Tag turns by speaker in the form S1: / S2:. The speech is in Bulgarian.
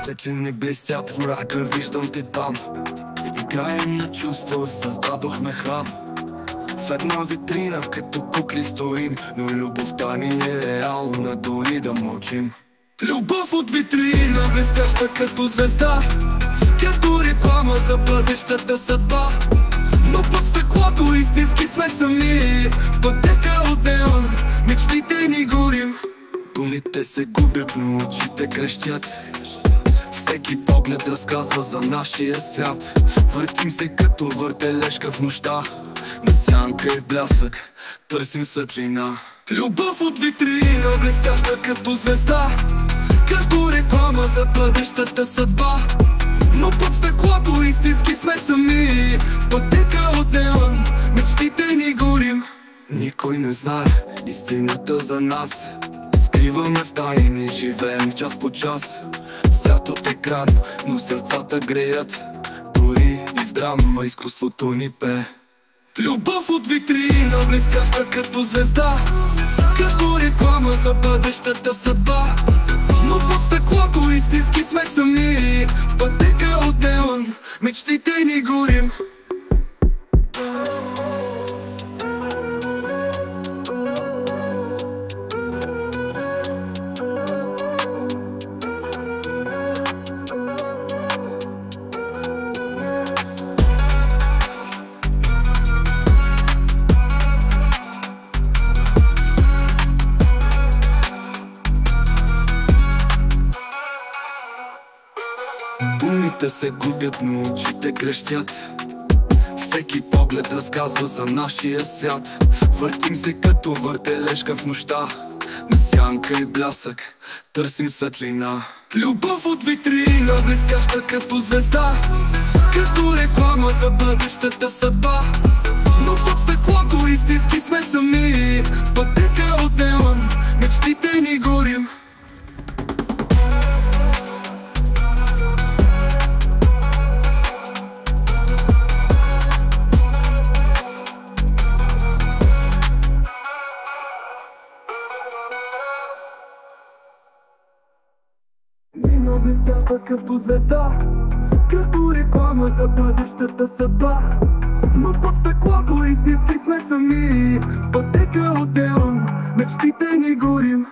S1: Вече не блестят в мрака, виждам те там. Играем на чувства, създадохме храм. В една витрина, като кукли стоим, но любовта ни е реална, дори да мълчим. Любов от витрина, блестяща като звезда, като реклама за бъдещата съдба. Но под стъклото истински сме сами, в пътека от неон, мечтите ни горим. Думите се губят, но очите крещят. Всеки поглед разказва за нашия свят. Въртим се като въртележка в нощта. На сянка и блясък търсим светлина. Любов от витрина, блестяща като звезда, като реклама за бъдещата съдба. Но под стъклото истински сме сами, в пътека от неон, мечтите ни горим. Никой не знае истината за нас. Скриваме в тайни, живеем в час по час. Свят от екран, но сърцата греят. Дори и в драма изкуството ни пее. Любов от витрина, блестяща като звезда, като реклама за бъдещата съдба. Но под стъклото истински сме сами, в пътека от неон, мечтите ни горим. Думите се губят, но очите крещят. Всеки поглед разказва за нашия свят. Въртим се като въртележка в нощта. На сянка и блясък търсим светлина. Любов от витрина, блестяща като звезда, като реклама за бъдещата съдба. Но под стъклото истински сме сами, в пътека от неон, мечтите ни горим. Вино блестяща като звезда, като реклама за бъдещата съдба. Но под стъклото истински сме сами, пътека от неон, мечтите ни горим.